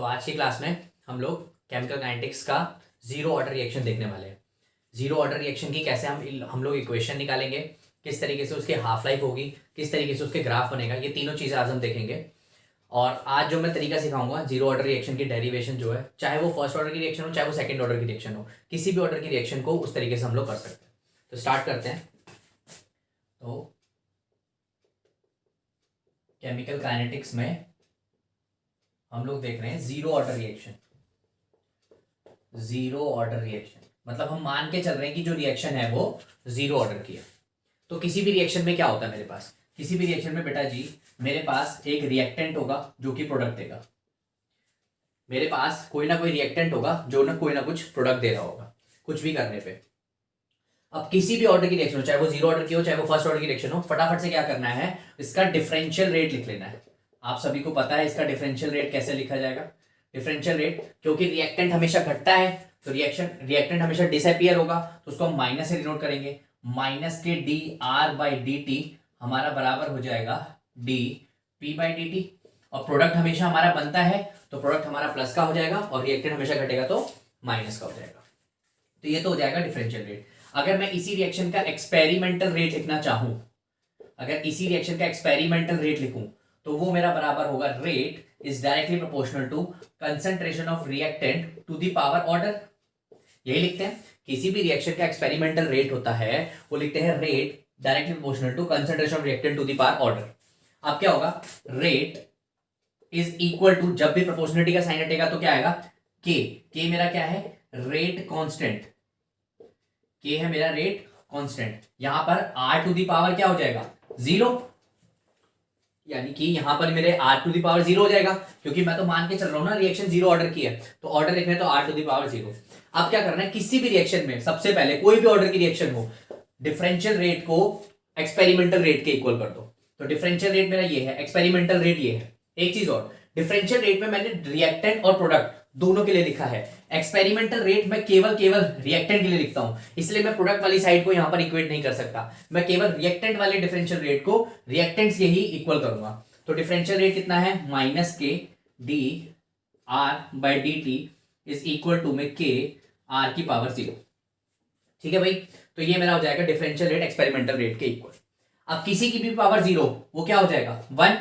तो आज की क्लास में हम लोग केमिकल काइनेटिक्स का जीरो ऑर्डर रिएक्शन देखने वाले हैं। जीरो ऑर्डर रिएक्शन की कैसे हम लोग इक्वेशन निकालेंगे, किस तरीके से उसकी हाफ लाइफ होगी, किस तरीके से उसके ग्राफ बनेगा, ये तीनों चीज़ें आज हम देखेंगे। और आज जो मैं तरीका सिखाऊंगा जीरो ऑर्डर रिएक्शन की डेरिवेशन जो है, चाहे वो फर्स्ट ऑर्डर की रिएक्शन हो, चाहे वो सेकंड ऑर्डर की रिएक्शन हो, किसी भी ऑर्डर की रिएक्शन को उस तरीके से हम लोग कर सकते हैं। तो स्टार्ट करते हैं। तो केमिकल काइनेटिक्स में हम लोग देख रहे हैं zero order reaction. Zero order reaction मतलब हम मान के चल रहे हैं कि जो रिएक्शन है वो जीरो ऑर्डर की है। तो किसी भी रिएक्शन में क्या होता है, मेरे पास किसी भी रिएक्शन में बेटा जी मेरे पास एक रिएक्टेंट होगा जो कि प्रोडक्ट देगा। मेरे पास कोई ना कोई रिएक्टेंट होगा जो ना कोई ना कुछ प्रोडक्ट दे रहा होगा कुछ भी करने पे। अब किसी भी ऑर्डर की रिएक्शन हो, चाहे वो जीरो ऑर्डर की हो, चाहे वो फर्स्ट ऑर्डर की रिएक्शन हो, फटाफट से क्या करना है, इसका डिफरेंशियल रेट लिख लेना है। आप सभी को पता है इसका डिफरेंशियल रेट कैसे लिखा जाएगा। डिफरेंशियल रेट, क्योंकि रिएक्टेंट हमेशा घटता है तो रिएक्टेंट हमेशा डिसअपियर होगा, तो उसको हम माइनस से डिनोट करेंगे। Minus K D R by D T हमारा बराबर हो जाएगा D P by D T. और प्रोडक्ट हमेशा हमारा बनता है तो प्रोडक्ट हमारा प्लस का हो जाएगा और रिएक्टेंट हमेशा घटेगा तो माइनस का हो जाएगा। तो ये तो हो जाएगा डिफरेंशियल रेट। अगर मैं इसी रिएक्शन का एक्सपेरिमेंटल रेट लिखना चाहूं, अगर इसी रिएक्शन का एक्सपेरिमेंटल रेट लिखूं तो वो मेरा बराबर होगा rate is directly proportional to concentration of reactant to the power order. यही लिखते हैं, किसी भी रिएक्शन का एक्सपेरिमेंटल रेट होता है वो लिखते हैं rate directly proportional to concentration of reactant to the power order. अब क्या होगा, रेट इज इक्वल टू, जब भी प्रोपोर्शनलिटी का साइन हटेगा तो क्या आएगा, के मेरा क्या है, रेट कांस्टेंट, के है मेरा रेट कांस्टेंट। यहां पर r टू दी पावर क्या हो जाएगा, जीरो, यानी कि यहां पर मेरे r to the power zero हो जाएगा, क्योंकि मैं तो मान के चल रहा हूं ना रिएक्शन जीरो ऑर्डर की है, तो ऑर्डर लिखना है तो r to the power zero. अब क्या करना है, किसी भी रिएक्शन में सबसे पहले कोई भी ऑर्डर की रिएक्शन हो, डिफरेंशियल रेट को एक्सपेरिमेंटल रेट के इक्वल कर दो। तो डिफरेंशियल रेट मेरा ये है, एक्सपेरिमेंटल रेट ये है। एक चीज और, डिफरेंशियल रेट में मैंने रिएक्टेंट और प्रोडक्ट दोनों के लिए लिखा है, एक्सपेरिमेंटल रेट मैं केवल रिएक्टेंट के लिए लिखता हूं, इसलिए मैं प्रोडक्ट वाली साइड को यहां पर इक्वेट नहीं कर सकता। मैं केवल रिएक्टेंट वाले डिफरेंशियल रेट को रिएक्टेंट से ही इक्वल करूंगा। तो डिफरेंशियल रेट कितना है, minus K D R by D T is equal to में के आर की पावर जीरो। ठीक है भाई, तो ये मेरा हो जाएगा डिफरेंशियल रेट एक्सपेरिमेंटल रेट के इक्वल। अब किसी की भी पावर जीरो वो क्या हो जाएगा, वन,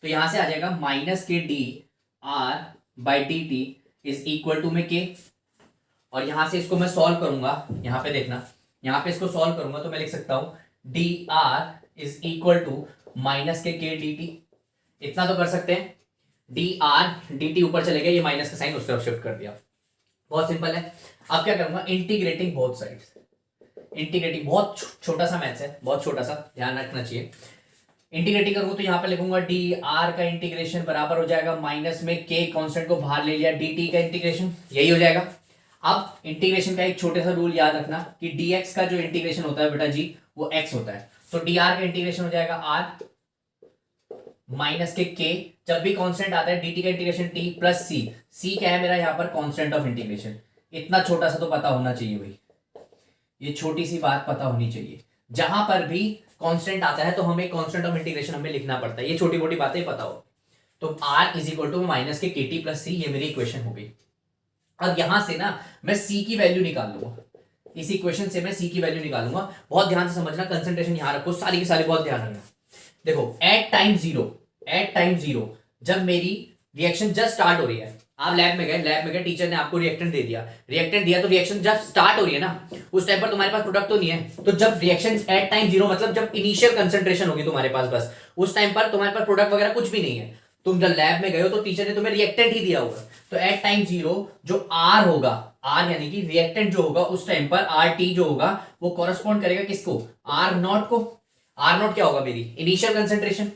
तो यहां से आ जाएगा minus K D R by D T is equal to में के। और यहां से इसको मैं सॉल्व करूंगा, यहां पे देखना, यहां पे इसको सॉल्व करूंगा तो मैं लिख सकता हूं D R is equal to minus K D T. इतना तो कर सकते हैं, डी आर डी टी ऊपर चले गए, ये माइनस का साइन उस तरफ शिफ्ट कर दिया, बहुत सिंपल है। अब क्या करूंगा, इंटीग्रेटिंग बोथ साइड्स, इंटीग्रेटिंग, बहुत छोटा सा मैथ्स है, बहुत छोटा सा, ध्यान रखना चाहिए। इंटीग्रेटिंग करूंगा तो यहां पे लिखूंगा डी आर का इंटीग्रेशन बराबर हो जाएगा माइनस में के कांस्टेंट को बाहर ले लिया डी टी का इंटीग्रेशन, यही हो जाएगा। अब इंटीग्रेशन का एक छोटा सा रूल याद रखना कि dx का जो इंटीग्रेशन होता है बेटा जी वो x होता है, तो dr का इंटीग्रेशन हो जाएगा r माइनस के k, जब भी कांस्टेंट आता है dt का इंटीग्रेशन t प्लस c क्या है मेरा यहाँ पर कांस्टेंट ऑफ इंटीग्रेशन। इतना छोटा सा तो पता होना चाहिए भाई, ये छोटी सी बात पता होनी चाहिए, जहां पर भी कांस्टेंट आता है तो हमें कांस्टेंट ऑफ इंटीग्रेशन हमें लिखना पड़ता है, ये छोटी मोटी बातें पता हो। तो r is equal to minus K kt plus c, ये मेरी इक्वेशन हो गई। अब यहां से ना मैं c की वैल्यू निकाल लूंगा, इस इक्वेशन से मैं c की वैल्यू निकालूंगा। बहुत ध्यान से समझना, कंसंट्रेशन यहां रखो, सारी की सारी बहुत ध्यान रखना। देखो एट टाइम जीरो जब मेरी रिएक्शन जस्ट स्टार्ट हो रही है, आप लैब में गए टीचर ने आपको रिएक्टेंट दिया तो रिएक्शन जब स्टार्ट हो रही है ना उस टाइम पर तुम्हारे पास प्रोडक्ट तो नहीं है, तो जब रिएक्शन एट टाइम जीरो मतलब जब इनिशियल कंसंट्रेशन होगी तुम्हारे पास, बस उस टाइम पर तुम्हारे पास प्रोडक्ट वगैरह कुछ भी नहीं है। तुम जब लैब में गए हो तो टीचर ने तुम्हें रिएक्टेंट ही दिया होगा, तो एट टाइम जीरो जो आर होगा, आर यानी कि रिएक्टेंट जो होगा उस टाइम पर आर टी जो होगा वो कॉरेस्पॉन्ड करेगा किसको, आर नॉट को। आर नॉट क्या होगा, मेरी इनिशियल कंसंट्रेशन,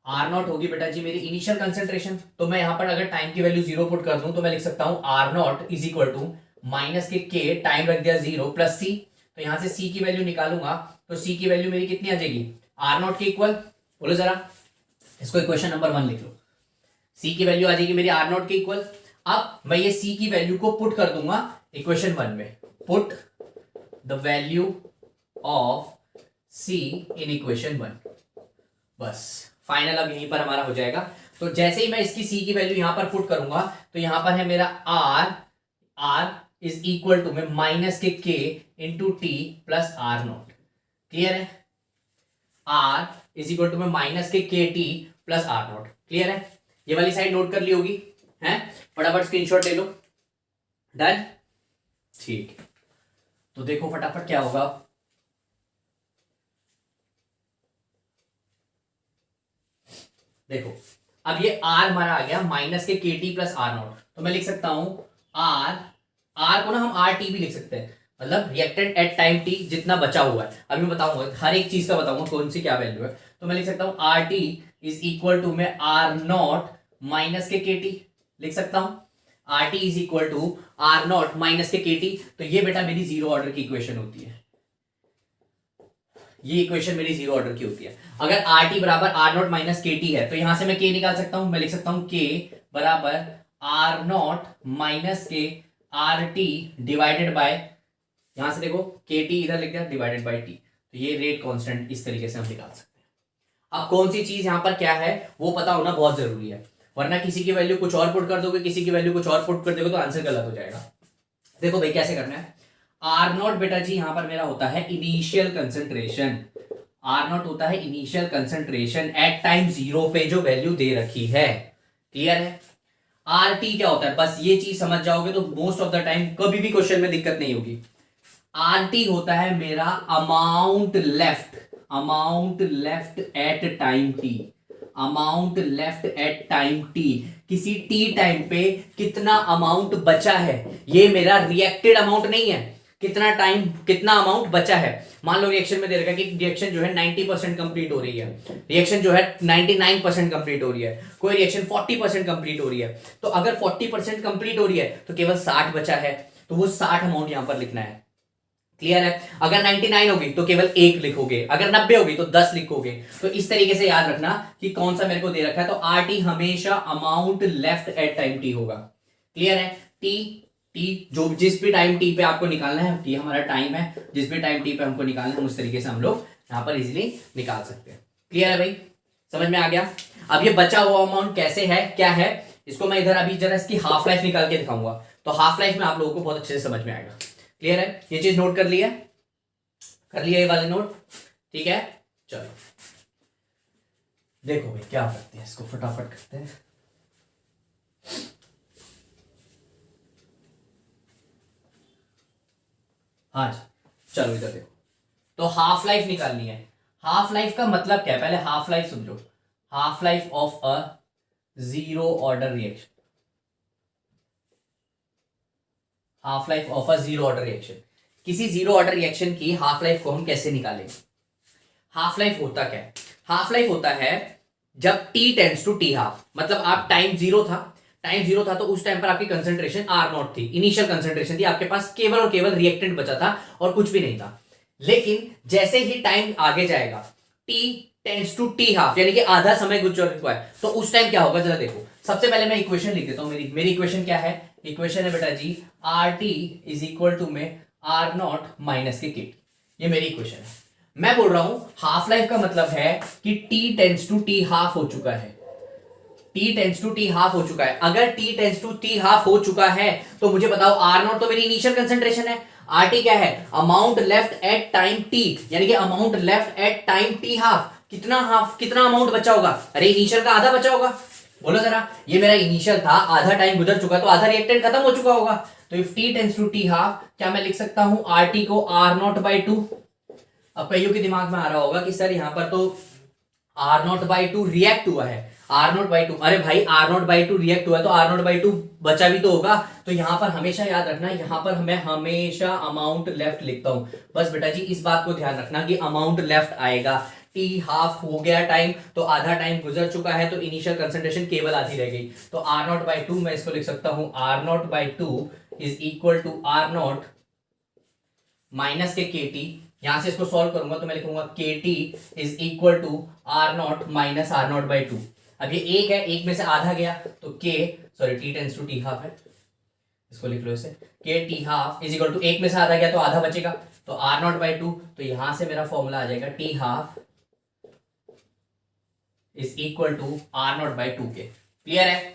आर नॉट होगी बेटा जी मेरी इनिशियल कंसंट्रेशन। तो मैं यहां पर अगर टाइम की वैल्यू जीरो पुट कर दूं तो मैं लिख सकता हूं R naught is equal to minus K time रख दिया जीरो प्लस सी, तो यहां से सी की वैल्यू निकालूंगा तो सी की वैल्यू मेरी कितनी आ जाएगी, आर नॉट के इक्वल। बोलो जरा, इसको इक्वेशन नंबर 1 लिख लो, सी की वैल्यू आ जाएगी मेरी आर नॉट के इक्वल। अब मैं ये सी की वैल्यू को पुट कर दूंगा इक्वेशन 1 में, put the value of C in equation 1, बस फाइनल अब यहीं पर हमारा हो जाएगा। तो जैसे ही मैं इसकी सी की वैल्यू यहां पर पुट करूंगा तो यहां पर है मेरा R, R is equal to में minus K into T plus R naught. Clear है? आर इज इक्वल टू में minus K T plus R naught. Clear है? ये वाली साइड नोट कर ली होगी है, फटाफट स्क्रीनशॉट ले लो। डन? ठीक, तो देखो फटाफट क्या होगा। देखो अब ये आर हमारा आ गया minus K T plus R not, तो मैं लिख सकता हूं आर, आर को ना हम आर टी भी लिख सकते हैं, मतलब रिएक्टेंट एट टाइम टी जितना बचा हुआ है। अभी मैं बताऊंगा हर एक चीज का, बताऊंगा कौन सी क्या वैल्यू है। तो मैं लिख सकता हूं R T is equal to में R naught minus K T लिख सकता हूं। R T is equal to R naught minus K T, तो ये बेटा मेरी जीरो ऑर्डर की इक्वेशन होती है। ये इक्वेशन मेरी जीरो ऑर्डर की होती है। अगर आर टी बराबर are naught minus K T है तो यहां से मैं के निकाल सकता हूं। मैं लिख सकता हूं के बराबर आर नॉट माइनस के आर टी डिवाइडेड बाय, यहां से देखो के टी इधर लिख दिया डिवाइडेड बाय टी, तो ये रेट कांस्टेंट इस तरीके से हम निकाल सकते हैं। अब कौन सी चीज यहां पर क्या है वो पता होना बहुत जरूरी है, वरना किसी की वैल्यू कुछ और पुट कर दोगे, किसी की वैल्यू कुछ और पुट कर दोगे तो आंसर गलत हो जाएगा। देखो भाई कैसे करना है। आर नॉट बेटा जी यहां पर मेरा होता है इनिशियल कंसंट्रेशन, आर नॉट होता है initial concentration at time zero पे जो वैल्यू दे रखी है। क्लियर है? आर टी क्या होता है, बस ये चीज समझ जाओगे तो मोस्ट ऑफ द टाइम कभी भी क्वेश्चन में दिक्कत नहीं होगी। आर टी होता है मेरा amount left, amount left at time T, amount left at time T, किसी टी टाइम पे कितना अमाउंट बचा है, ये मेरा रिएक्टेड अमाउंट नहीं है, कितना टाइम कितना अमाउंट बचा है। मान लो रिएक्शन में दे रखा है कि रिएक्शन जो है 90% कंप्लीट हो रही है, रिएक्शन जो है 99% कंप्लीट हो रही है, कोई रिएक्शन 40% कंप्लीट हो रही है। तो अगर 40% कंप्लीट हो रही है तो केवल 60 बचा है, तो वो 60 अमाउंट यहां पर लिखना है। क्लियर है? अगर 99 होगी तो केवल 1 लिखोगे, अगर 90 होगी तो 10 लिखोगे। तो इस तरीके से याद रखना कि कौन सा मेरे को दे रखा है। तो आर टी हमेशा amount left at time T होगा। क्लियर है? टी टी जो जिस भी टाइम टी पे आपको निकालना है, टी हमारा टाइम है, जिस भी टाइम टी पे हमको निकालना है उस तरीके से हम लोग यहां पर इजीली निकाल सकते हैं। क्लियर है भाई? समझ में आ गया? अब ये बचा हुआ अमाउंट कैसे है क्या है, इसको मैं इधर अभी जरा इसकी हाफ लाइफ निकाल के दिखाऊंगा, तो हाफ लाइफ में आप लोगों को बहुत अच्छे से समझ में आएगा। क्लियर है? ये चीज नोट कर लिया, कर लिया ये वाले नोट? ठीक है, चलो देखो भाई क्या करते हैं, इसको फटाफट करते हैं। हाँ जी, चलो इधर देखो, तो हाफ लाइफ निकालनी है। हाफ लाइफ का मतलब क्या है, पहले हाफ लाइफ समझो। Half life of a zero order reaction, half life of a zero order reaction, किसी जीरो ऑर्डर रिएक्शन की हाफ लाइफ को हम कैसे निकालेंगे। हाफ लाइफ होता क्या है? हाफ लाइफ होता है जब T tends to T half, मतलब आप टाइम जीरो था, टाइम जीरो था तो उस टाइम पर आपकी कंसंट्रेशन आर नॉट थी, इनिशियल कंसंट्रेशन थी, आपके पास केवल और केवल रिएक्टेंट बचा था और कुछ भी नहीं था। लेकिन जैसे ही टाइम आगे जाएगा, T tends to T half, यानी कि आधा समय गुजर चुका है, तो उस टाइम क्या होगा जरा देखो। सबसे पहले मैं इक्वेशन लिख देता हूं, मेरी इक्वेशन क्या है, इक्वेशन है बेटा जी R T is equal to में R naught minus K T, ये मेरी इक्वेशन है। मैं बोल रहा हूं हाफ लाइफ का मतलब है कि T tends to T half हो चुका है, T tends to T half हो चुका है। अगर T tends to T half हो चुका है तो मुझे बताओ आर नॉट तो मेरी इनिशियल कंसंट्रेशन है, आर टी क्या है, amount left at time T, यानी कि amount left at time T half, कितना हाफ कितना अमाउंट बचा होगा, अरे इनिशियल का आधा बचा होगा, बोलो जरा। ये मेरा इनिशियल था, आधा टाइम गुजर चुका तो आधा रिएक्टेंट खत्म हो चुका होगा। तो if T tends to T half, क्या मैं लिख सकता हूं आर टी को आर नॉट बाई टू। अब कईयों के दिमाग में आ रहा होगा कि सर यहां पर तो R naught by two react हुआ है, आर नॉट बाई टू, अरे भाई R naught by two react हुआ है तो आर नॉट बाई टू बचा भी तो होगा। तो यहां पर हमेशा याद रखना, यहां पर मैं हमेशा अमाउंट लेफ्ट लिखता हूं। बस बेटा जी इस बात को ध्यान रखना कि अमाउंट लेफ्ट आएगा, टी हाफ हो गया टाइम तो आधा टाइम गुजर चुका है तो इनिशियल कंसंट्रेशन केवल आधी रह गई। तो आर नॉट बाई टू मैं इसको लिख सकता हूं R naught by two is equal to R naught minus K T, यहां से इसको सॉल्व करूंगा तो मैं लिखूंगा K T is equal to R naught minus R naught by two. अब ये एक है, एक में से आधा गया तो K, sorry T tends to T half है, इसको लिख लो इसे, K T half is equal to एक में से आधा गया तो आधा बचेगा तो आर नॉट बाई टू, तो यहां से मेरा फॉर्मूला आ जाएगा T half is equal to R naught by 2k। Clear है,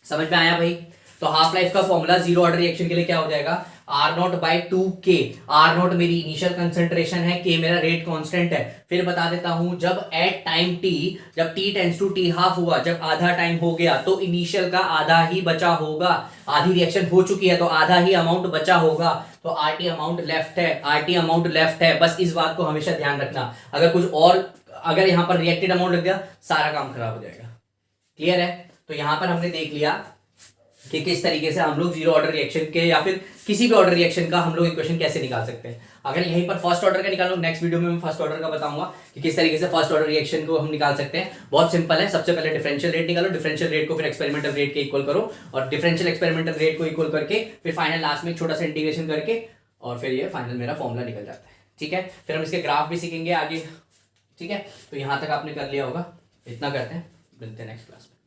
समझ में आया भाई? तो हाफ लाइफ का फॉर्मूला जीरो ऑर्डर रिएक्शन के लिए क्या हो जाएगा, R naught by 2k। R naught मेरी इनिशियल कंसेंट्रेशन है, k मेरा रेट कांस्टेंट है। फिर बता देता हूं, जब एट टाइम t, जब t tends to t half हुआ, जब आधा टाइम हो गया, तो इनिशियल का आधा ही बचा होगा। आधी रिएक्शन हो चुकी है तो आधा ही अमाउंट बचा होगा, तो आरटी अमाउंट लेफ्ट है, आरटी अमाउंट लेफ्ट है। बस इस बात को हमेशा ध्यान रखना, अगर कुछ और, अगर यहां पर रिएक्टेड अमाउंट लग गया, सारा काम खराब हो जाएगा। क्लियर है? तो यहां पर हमने देख लिया कि किस तरीके से हम लोग जीरो ऑर्डर रिएक्शन के या फिर किसी भी ऑर्डर रिएक्शन का हम लोग इक्वेशन कैसे निकाल सकते हैं। अगर यहीं पर फर्स्ट ऑर्डर का निकालो, नेक्स्ट वीडियो में मैं फर्स्ट ऑर्डर का बताऊंगा कि किस तरीके से फर्स्ट ऑर्डर रिएक्शन को हम निकाल सकते हैं। बहुत सिंपल है, सबसे पहले डिफरेंशियल रेट निकालो, डिफरेंशियल रेट को फिर एक्सपेरिमेंटल रेट के इक्वल करो, और डिफरेंशियल एक्सपेरिमेंटल रेट को इक्वल करके फिर फाइनल लास्ट में एक छोटा सा इंटीग्रेशन करके, और फिर ये फाइनल मेरा फॉर्मूला निकल जाता है। ठीक है, फिर हम इसके ग्राफ भी सीखेंगे आगे। ठीक है, तो यहां तक आपने कर लिया होगा, इतना करते हैं, मिलते हैं नेक्स्ट क्लास में।